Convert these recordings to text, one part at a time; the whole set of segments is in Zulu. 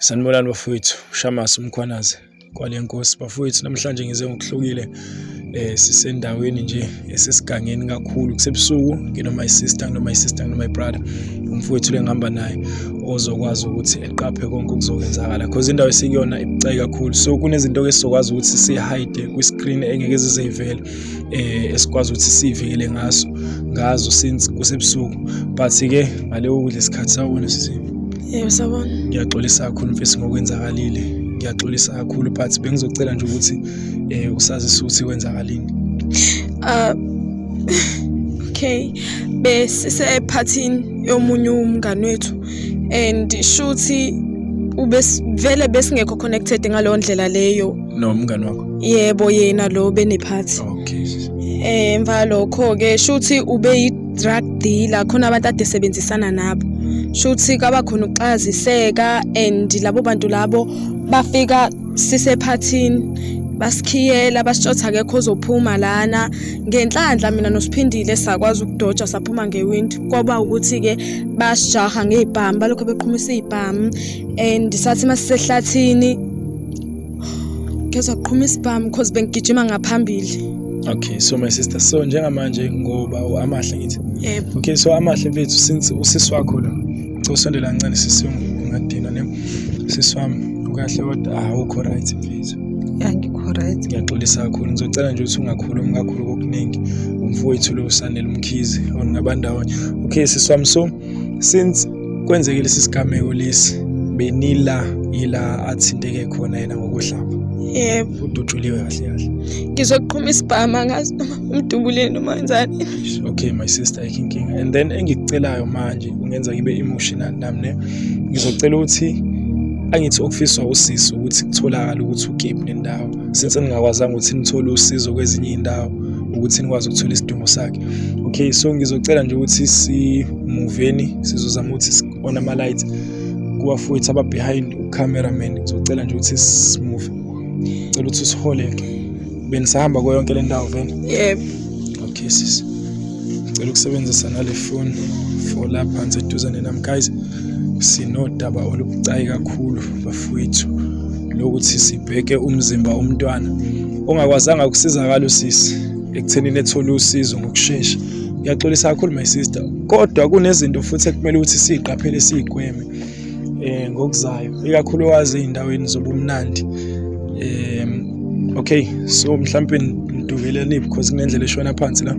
Sanibonani bafowethu, Shamasi Mkhwanazi kwalenkosi. Bafowethu, namhlanje ngize ngokuhlukile. Sisendaweni nje esesigangeni kakhulu, kusebusuku. Nginoma sister, noma brother, umfowethu lengihamba naye ozokwazi ukuthi eqaphe konke okuzokwenzakala, because indawo esikuyona ibucayi kakhulu. So kunezinto esizokwazi ukuthi sihide kwi-screen engeke zizeyivele, esikwazi ukuthi sivikele ngazo since kusebusuku. But ke ngaleyo kudla isikhathi sawona sisi. Yebo sabona. Ngiyaxolisa kakhulu mfethu ngokwenzakalile. Ngiyaxolisa kakhulu, but bengizocela nje ukuthi usazise ukuthi kwenzakalini. Okay. Besise ephathini yomunye umngane wethu and shuthi vele besingekho connected ngalo ndlela leyo. No umngane wakho? Yebo yena lo benephathi. Okay. Emva lokho ke shuthi ube yi-drug dealer, khona abantu ade sebenzisana nabo. Shuthi kaba khona ukuxaziseka and labo bantu labo bafika sisephathini basikhiyela basitshotha akekho ozophuma lana. Ngenhlanhla mina noSiphindile sakwazi ukudoja saphuma ngewindi. Kwaba ukuthi ke basijaha ngezibhamu, balokho beqhumisa izibhamu and sathi masisehlathini kezaqhumisa izibhamu because bengigijima ngaphambili. Okay, so my sister, so njengamanje ngoba amahle ngithi. Yebo. Okay, so amahle mfethu, since usisi wakho lo usondela kancane sisi ungadina ne sisi wami ukahle kodwa awukho right mfethu. Ya ngikho right. Ngiyaxolisa kakhulu, ngizocela nje ukuthi ungakhulumi kakhulu kokuningi. Umfowethu lo usanele umkhizi onabandawonye. Okay sisi wami, so since kwenzekile lesigameko lesi benila ila athinteke khona yena ngokuhlamba. Yebo. Udutshuliwe kahle. Ngizoqhuma isibhamu ngazi noma umdubuleni noma wenzani. Okay my sister, inkinga. And then engikucelayo manje ungenza ngibe emotional nami ne. Ngizocela ukuthi angithi okufiswa usisi ukuthi kutholakala ukuthi ukephi nendawo, since ningakwazanga ukuthi nithole usizo kwezinye indawo ukuthi nikwazi ukuthola isidingo sakhe. Okay, so ngizocela nje ukuthi si-moveni, sizozama ukuthi on ama lights kubafowethu aba behind ucameraman. Ngizocela nje ukuthi si-move, ngicela ukuthi usiholeke. Benisahamba kwa yonke le ndawo vele? Yebo. Okay sis, ngicela ukusebenzisa nale phone for lapha nje eduzane nami. Guys, sinodaba olubucayi kakhulu bafowethu lokuthi sibheke umzimba womntwana ongakwazanga ukusizakala usisi ekuthenini ethole usizo ngokusheshsha. Ngiyaxolisa kakhulu my sister, kodwa kunezinto futhi ekumele ukuthi siziqaphele sigweme ngokuzayo, ikakhulukazi ezindaweni zobumnandi. Okay, so mhlambe nidubeleni because kunendlela eshona phansi la.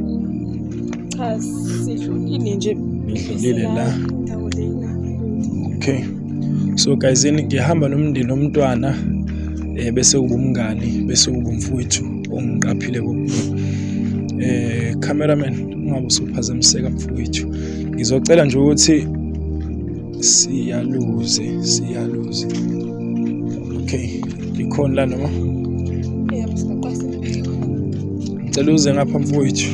Cha, sihlukile nje. Nidlulile la. Okay, so guys, ngihamba nomndeni womntwana bese kuba umngani, bese kuba umfowethu ongiqaphile kokuphela. Cameraman, ungabe usuphazamiseka mfowethu. Ngizocela nje ukuthi siyaluze. Okay, ikhona la noma? Yebo, siqaqasa. Ngicela uze ngapha mfowethu.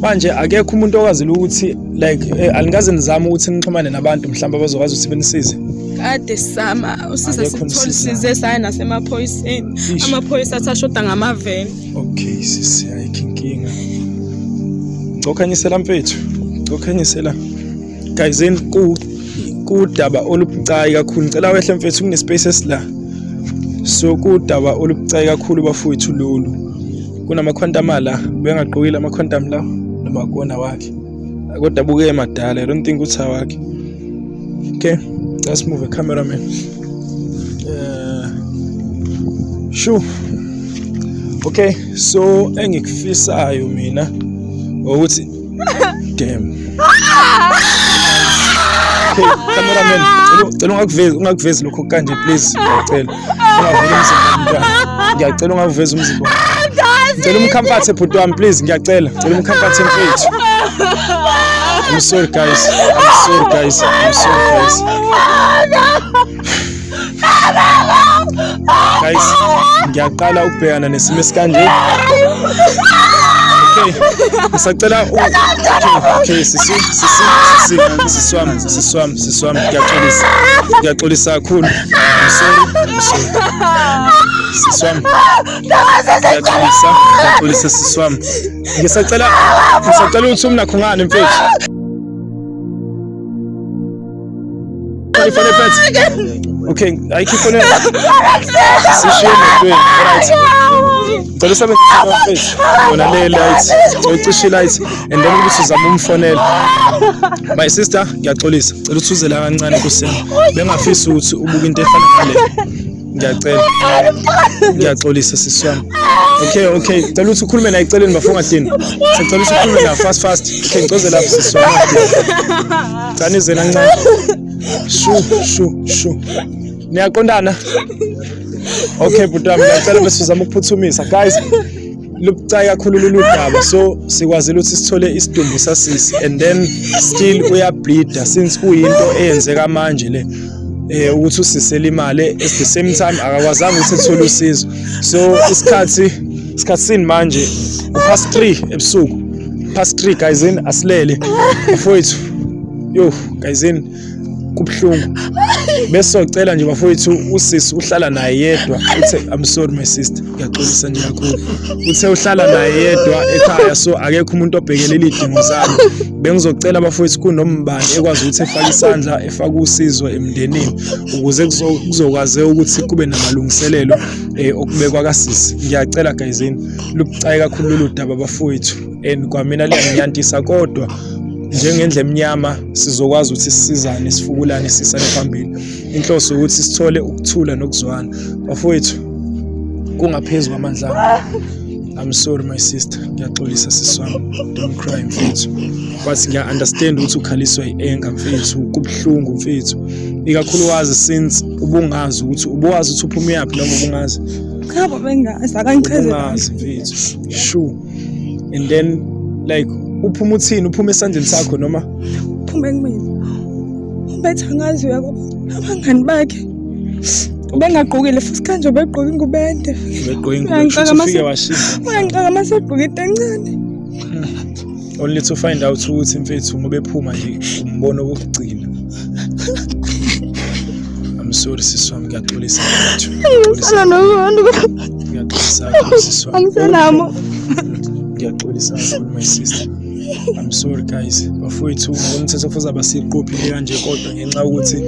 Manje akekho umuntu okwazi ukuthi like alingaze nizame ukuthi nixhumane nabantu mhlawumbe abazokwazi ukuthi benisize. Kade sama usisa sithola size saya nasemaphoyiseni. Amaphoyisa athashoda ngamaveni. Okay sisi, ayikho. Ngokhanyisela mfethu. Guys, kudaba olubucayi kakhulu. Ngicela wehle mfethu, kunespace esila. So kudaba olubucayi kakhulu bafowethu lolu. Kunamakhontam la, bengaqokile amakhontam la noma kona wakhe. Kodwa buke emadala, I don't think ukuthi awakhe. Okay, let's move a cameraman. Sure. Okay, so engikufisayo mina ukuthi damn. Okay, cameraman, cela ungakuvezi lokho kanje please, ngiyacela. Ungavezi umzimba womntwana. Ngiyacela ungavezi umzimba. Ngicela umcomfort bhuti wami please, ngiyacela. Ngicela umcomfort mfethu. I'm sorry guys. Guys, ngiyaqala ukubhekana nesimo esikanje. Okay, ngisacela okay siswami ngiyaxolisa kakhulu. I'm sorry. Siswami. Ngiyaxolisa siswami. Ngisacela ukuthi umnakho ngane mfethu. ifone phethe. Okay, ayikho ifone. Sishiye emotweni, right? Ngicela usebenzise mfethu. Wona le light, ucishe light and then ukuthi uzama umfonela. My sister, ngiyaxolisa. Cela uthuzela kancane kusena. Bengafisi ukuthi ubuke into efana nale. Ngiyacela. Ngiyaxolisa sisi wami. Okay. Cela ukuthi ukhulume naye eceleni bafunga dini. Sicela ukuthi ukhulume naye fast. Okay, ngicozela lapho sisi wami. Canize kancane. Shu. Niyaqondana? Okay, butami, ngicela bese uzama ukuphuthumisa. Guys, lubucayi kakhulu lolu daba. So, sikwazile ukuthi sithole isidumbu sasisi and then still uyableeda since kuyinto eyenzeka manje le. Ukuthi usisele imali at the same time akakwazanga ukuthi ethole usizo. So, isikhathi sini manje past 3 ebusuku. Past 3 guys in asilele. Bafowethu. Yo, guys in kubhlungu. Bese socela nje bafowethu usisi uhlala naye yedwa. Uthe I'm sorry my sister. Ngiyaxolisa nje kakhulu. Uthe uhlala naye yedwa ekhaya so akekho umuntu obhekelela idingo zalo. Bengizocela bafowethu kunombani ekwazi ukuthi efake isandla efake usizo emndenini ukuze kuzokwazi ukuthi kube namalungiselelo okubekwa kasisi. Ngiyacela guys in lubucayi kakhulu lolu daba bafowethu and kwamina liyangiyantisa kodwa njengendle emnyama sizokwazi ukuthi sisizane sifukulane sisane phambili. Inhloso ukuthi sithole ukuthula nokuzwana. Bafowethu kungaphezulu kwamandla. I'm sorry my sister. Ngiyaxolisa sisi wami. Don't cry mfethu. But ngiya understand ukuthi ukhaliswa i-anger mfethu, kubhlungu mfethu. Ikakhulukazi since ubungazi ukuthi ubuwazi ukuthi uphuma yaphi noma ubungazi. Khabo bengazi akangichazela mfethu. Sure. And then like uphuma uthini uphuma esandleni sakho noma uphume kumina ubetha ngazi yakho abangani bakhe bengagqokile futhi kanje begqoka ingubende ufike washinda uyangixaka mase egqoka itancane only to find out ukuthi mfethu ngoba ephuma nje umbono wokugcina. I'm sorry sisi wami ngiyaxolisa mfethu. Ngicela nobantu ngiyaxolisa sisi wami. Angisenamo. Ngiyaxolisa my sister. I'm sorry guys. Bafowethu umthetho futhi abasiqophile kanje kodwa ngenxa ukuthi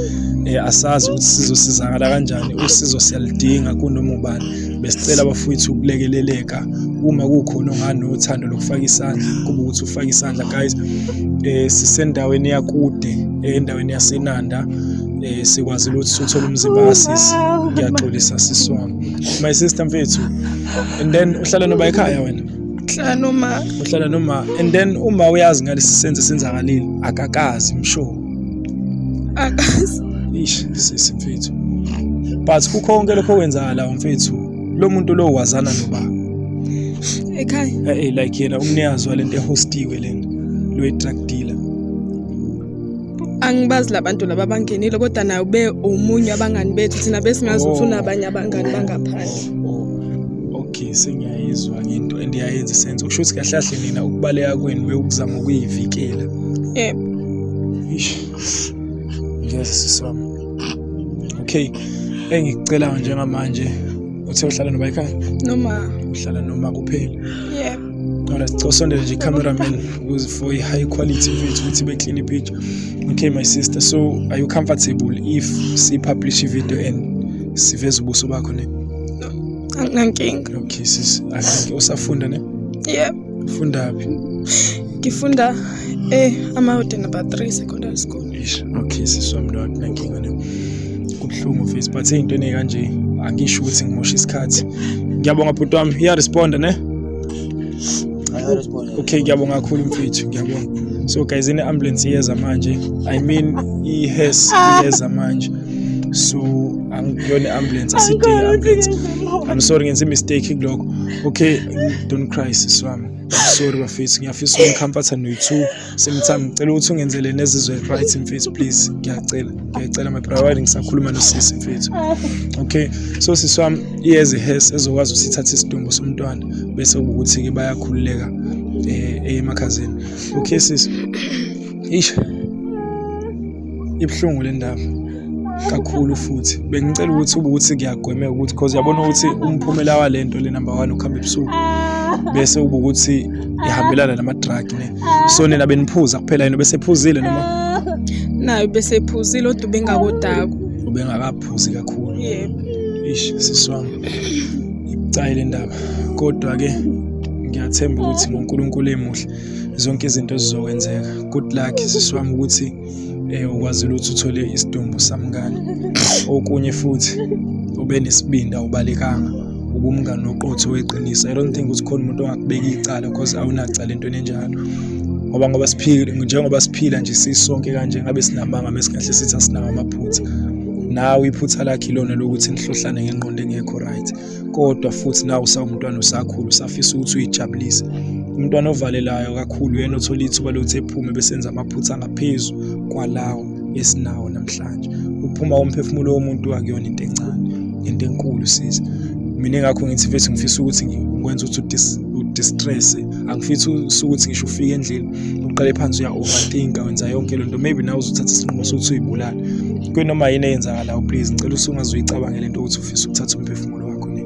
asazi ukuthi sizosizakala kanjani. Usizo siyalidinga kunoma ubani. Besicela bafowethu ukulekeleleka uma kukhona ongani uthando lokufaka isandla kuba ukuthi ufaka isandla guys. Sisendaweni yakude endaweni yaseNanda. Sikwazile ukuthi sithole umzimba kasisi. Ngiyaxolisa sisi wami. My sister mfethu. And then uhlala noba ekhaya wena? Uhlala noma and then uma uyazi ngalesi senze senzakalile akakazi msho akazi sisi mfethu but kukho konke lokho kwenzakala mfethu lo muntu lo wazana noba ekhaya like yena umnikazi walento ehostiwe lena lo drug dealer. Angibazi labantu laba bangenile kodwa nayo be umunye abangani bethu thina besingazi ukuthi unabanye abangani bangaphandle. Okay, sengiyayizwa into endiyayenza senze kusho ukuthi kahle kahle nina ukubaleka kwenu bekuzama ukuyivikela. Yebo. Yes siswami. Okay, engikucela njengamanje uthe uhlala noba ekhaya? Noma. Uhlala noma kuphela? Yebo. Ora sicosondele nje cameraman ukuze for high quality video ukuthi be clean picture. Okay my sister, so are you comfortable if si publish video and siveza ubuso bakho ne? Anginankinga. Okay sis, akake usafunda ne? Yep. Ufunda phi? Ngifunda Amawode number 3 secondary school. Okay sis, wami lo akunankinga ne. Kubhlungu face but into ene kanje angisho ukuthi ngimosha isikhathi. Ngiyabonga bhuti wami, iya respond ne? Okay, ngiyabonga kakhulu mfethu, ngiyabonga. So guys, in ambulance iyeza manje. I mean iyeza manje. So angiyona ambulance asidinga ambulance. I'm sorry ngenze mistake kuloko. Okay, don't cry sis wami. I'm sorry bafethu, ngiyafisa ukumcomforta no2 same time ngicela ukuthi ungenzele nezizwe right mfethu please. Ngiyacela my brother ngisakhuluma nosisi mfethu. Okay, so sisi wami iyeza ezokwazi usithatha isidumbu somntwana bese ukuthi ke bayakhululeka emakhazeni. Okay sis. Ibhlungu le ndaba kakhulu futhi bengicela ukuthi ngiyagwemeka ukuthi because yabona ukuthi umphumela walento le number 1 ukhamba ebusuku bese ukuthi ihambelana nama drug ne. So nina beniphuza kuphela yini bese ephuzile noma nayo bese ephuzile kodwa ubengakodako. Ubengakaphuzi kakhulu. Yebo. Ish siswami. Ibucayi le ndaba. Kodwa-ke ngiyathemba ukuthi ngoNkulunkulu emuhle zonke izinto zizokwenzeka. Good luck siswami ukuthi ukwazile ukuthi uthole isidumbu samngane. Okunye futhi ube nesibindi awubalekanga. Ubumngane oqotho weqiniso. I don't think ukuthi khona umuntu ongakubeka icala because awunacala entweni enjalo. Ngoba njengoba siphila nje sisonke kanje ngabe sinamanga mesikahle sithi asinawo amaphutha. Nawe iphutha lakhe ilona lokuthi nihlohlane ngengqondo engekho right. Kodwa futhi nawe usawumntwana usakhulu usafisa ukuthi uyijabulise. Umntwana ovalelayo kakhulu yena othola ithuba lokuthi ephume besenza amaphutha angaphezu kwalawo esinawo namhlanje. Uphuma umphefumulo womuntu akuyona into encane, into enkulu sisi. Mina ngakho ngithi mfethu ngifisa ukuthi ngikwenza ukuthi udistress, angifisi ukuthi ngisho ufike endlini uqale phansi uya overthink wenza yonke lento, maybe nawe uzothatha isinqumo sokuthi uyibulala. Kwenoma yini eyenzakalayo please ngicela usungazoyicabangela into ukuthi ufisa ukuthatha umphefumulo wakho ne.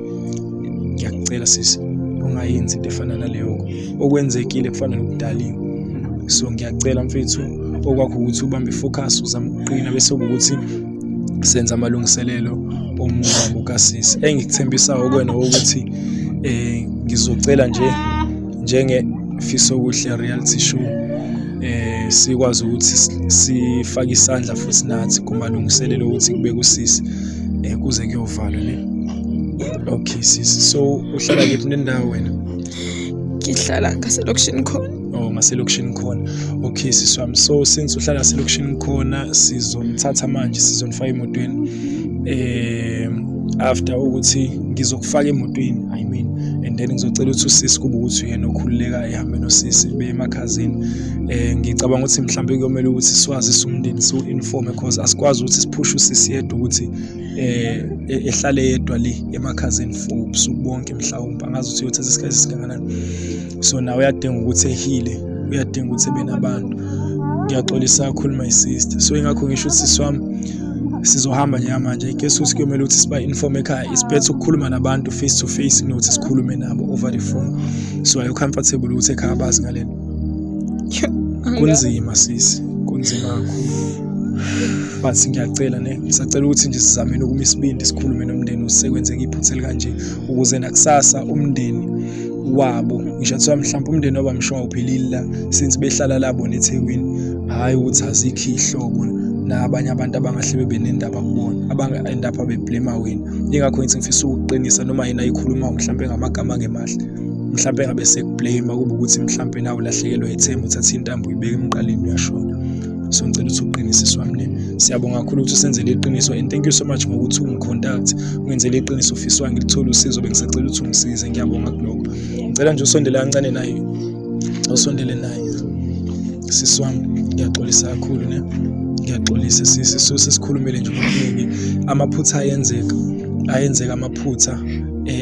Ngiyakucela sisi ungayenzi into efana naleyo okwenzekile kufana nokudaliwe. So ngiyacela mfethu okwakho ukuthi ubambe ifocus uzame ukuqina bese ukuthi senza amalungiselelo omngcwabo kasisi. Engikuthembisayo okwena ukuthi ngizocela nje njengefiso kuhle reality show sikwazi ukuthi sifake isandla futhi nathi kumalungiselelo ukuthi kube kusisi kuze kuyovalwa ne. Okay sisi, so uhlala kephi nendawo wena? Ngihlala ngaselokishini khona. Oh, ngaselokishini khona. Okay sisi wami, so since uhlala ngaselokishini khona sizomthatha manje sizonifaka emotweni after ukuthi ngizokufaka emotweni and then ngizocela ukuthi usisi kube ukuthi uyena okhululeka ehambe nosisi bemakhazini. Ngicabanga ukuthi mhlawumbe kuyomela ukuthi siwazi umndeni inform because asikwazi ukuthi siphushe usisi yedwa ukuthi ehlale yedwa le emakhazini for ubusuku bonke mhlawumbe angazi ukuthi uyothatha isikhathi esingakanani. So nawe uyadinga ukuthi ehile, uyadinga ukuthi benabantu. Ngiyaxolisa kakhulu my sister. So ingakho ngisho ukuthi sisi wami sizohamba nje manje. I guess ukuthi kuyomela ukuthi siba inform ekhaya. It's better ukukhuluma nabantu face to face kunokuthi sikhulume nabo over the phone. So are you comfortable ukuthi ekhaya bazi ngalento? Kunzima sisi, kunzima kakhulu. But ngiyacela ne, ngisacela ukuthi nje sizameni ukuma isibindi sikhulume nomndeni usekwenzeka iphutha elikanje ukuze nakusasa umndeni wabo ngisho mhlawumbe umndeni obamshowa uphelile la since behlala labo neThekwini, hayi ukuthi azikho ihlobo nabanye abantu abangahle benendaba kubona abanga-endapha beblame wena. Ingakho ngithi ngifisa ukuqinisa noma yena ayikhuluma mhlawumbe ngamagama angemahle, mhlawumbe ngabe sekublame kube ukuthi mhlawumbe nawe ulahlekelwe ithemba uthatha intambo uyibeka emqaleni uyashona. So ngicela ukuthi uqiniswe wami. Siyabonga kakhulu ukuthi usenzele iqiniso and thank you so much ngokuthi ungicontact ungenzele iqiniso ufisa wami ngilithola usizo bengisacela ukuthi ungisize. Ngiyabonga kuloko. Ngicela nje usondele kancane naye. Usondele naye. Sisi wami ngiyaxolisa kakhulu ne. Ngiyaxolisa sisi so sesikhulumele nje ngokuningi amaphutha ayenzeka amaphutha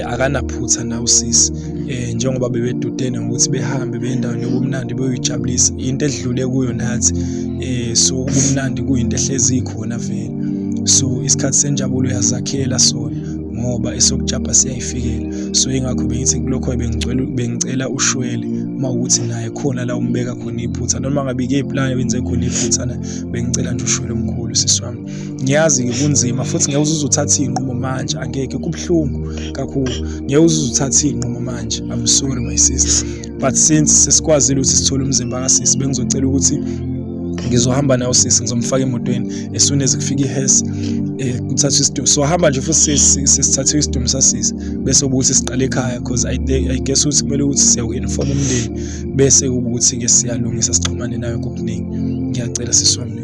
akanaphutha na usisi njengoba bebedudene ngokuthi behambe beyendaweni yobumnandi beyijabulisa into edlule kuyo nathi so ubumnandi kuyinto ehlezi ikhona vele. So isikhathi senjabulo yazakhela sona ngoba esokujabha siyayifikela. So ingakho bengithi kulokho bengicela ushwele mawukuthi naye khona la umbeka khona iphutha noma ngabe ke plan wenze khona iphutha na bengicela nje ushwele omkhulu sisi wami. Ngiyazi kunzima futhi ngeke uzuthatha inqumo manje, angeke kubhlungu kakhulu, ngeke uzuthatha inqumo manje. I'm sorry my sister, but since sesikwazile ukuthi sithole umzimba kasisi bengizocela ukuthi ngizohamba nawe sisi ngizomfaka emotweni as soon as kufika ihesi kuthatha isidumbu. So hamba nje futhi sisithathe isidumbu sasisi bese ukuthi siqale ekhaya because I guess ukuthi kumele ukuthi siyaku-inform umndeni bese ukuthi ke siyalungisa sixhumane nayo kokuningi. Ngiyacela sisi wami.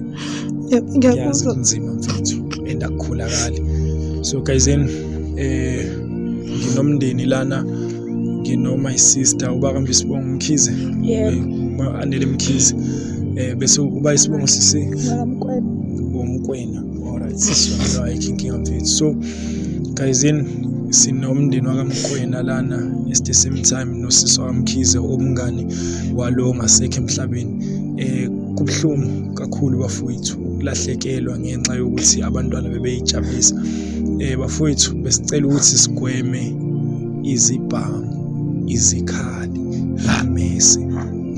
Ngiyazi kunzima mfethu and akukholakali. So guys nginomndeni lana, my sister ubaka Mbisibongo Mkhize, Anele Mkhize, bese uba isibongo sisi Mkwena. Alright sisi wami ayikhinkinga mfethu. So guys sinomndeni wakaMkwena lana at the same time nosisi waMkhize omngani walo ngasekho emhlabeni. Kubhlungu kakhulu bafowethu ukulahlekelwa ngenxa yokuthi abantwana bebeyijabulisa. Bafowethu besicela ukuthi sigweme izibhamu, izikhali, amese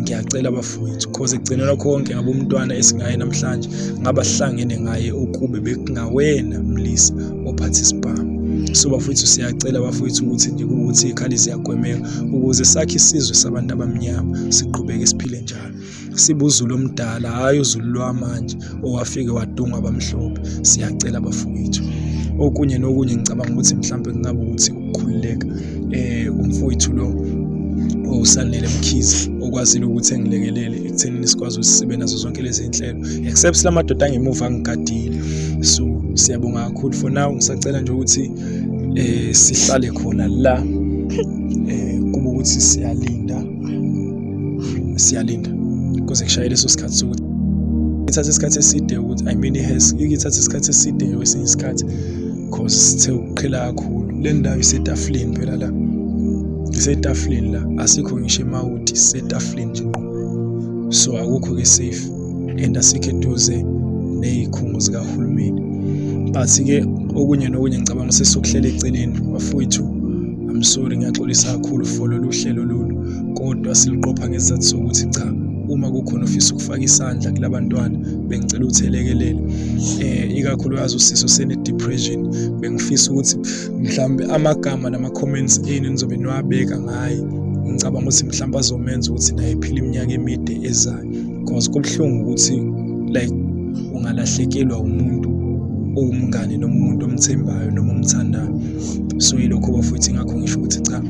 ngiyacela bafowethu, cause ekugcineni konke ngabe umntwana esingaye namhlanje ngaba sihlangene ngaye ukube bekungawena Mlisa ophatha isibhamu. So bafowethu siyacela bafowethu ukuthi nje ukuthi ikhali ziyagwemeka ukuze sakhe isizwe sabantu abamnyama siqhubeke siphile njalo. Sibe uZulu omdala, hayi uZulu lwamanje owafike wadunga abamhlophe. Siyacela bafowethu. Okunye nokunye ngicabanga ukuthi mhlawumbe kungaba ukuthi ukukhululeka umfowethu lo oSanele Mkhize okwazile ukuthi engilekelele ekuthenini sikwazi ukuthi sibe nazo zonke lezi zinhlelo, except lamadoda angemuva angigadile. So siyabonga kakhulu. For now ngisacela nje ukuthi sihlale khona la kuba ukuthi siyalinda kuze kushaye leso sikhathi sokuthi ithatha isikhathi eside ukuthi ithatha isikhathi eside kwesinye isikhathi cause sithe ukuqhela kakhulu. Le ndawo isetafuleni phela la, isetafuleni la, asikho ngisho emawuti, isetafuleni nje ngqo. So akukho ke safe and asikho eduze nezikhungo zikahulumeni. But ke okunye nokunye ngicabanga sesikuhlela eceleni bafowethu. I'm sorry, ngiyaxolisa kakhulu for lolu hlelo lolu, kodwa siliqopha ngesizathu sokuthi cha, uma kukhona ofisa ukufaka isandla kulabantwana bengicela uthelekelele. Ikakhulukazi uSiso sene depression, bengifisa ukuthi mhlambe amagama nama comments eni nizobe niwabeka ngaye, ngicabanga ukuthi mhlawumbe azomenza ukuthi naye iphile iminyaka emide ezayo, because kubhlungu ukuthi like ungalahlekelwa umuntu owumngane noma umuntu omthembayo noma omthandayo. So yilokho bafowethu ngakho ngisho ukuthi cha,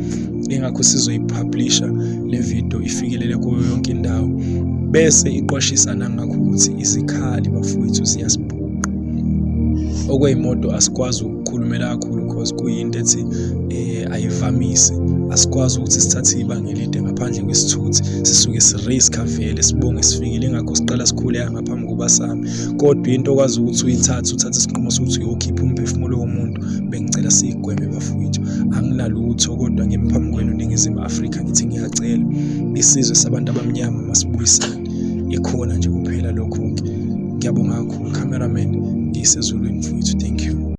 ingakho sizoyipublisha le video ifikelele kuyo yonke indawo bese iqwashisa nangakho ukuthi izikhali bafowethu ziyasibhuqa. Okweyimoto asikwazi ukukhulumela kakhulu because kuyinto ethi ayivamise. Asikwazi ukuthi sithathe ibanga elide ngaphandle kwesithuthi, sisuke sirisk vele sibonge sifikile, ingakho siqala sikhuleka ngaphambi kubasami. Kodwa into okwazi ukuthi uthathe isinqumo sokuthi uyokhipha umphefumulo womuntu, bengicela sigweme bafowethu. Anginalutho kodwa ngemphambi kwenu Ningizimu Afrika ngithi ngiyacela isizwe sabantu abamnyama masibuyisane. Ikhona nje kuphela lokho. Ngiyabonga kakhulu cameraman, ngisezulwini mfowethu. Thank you.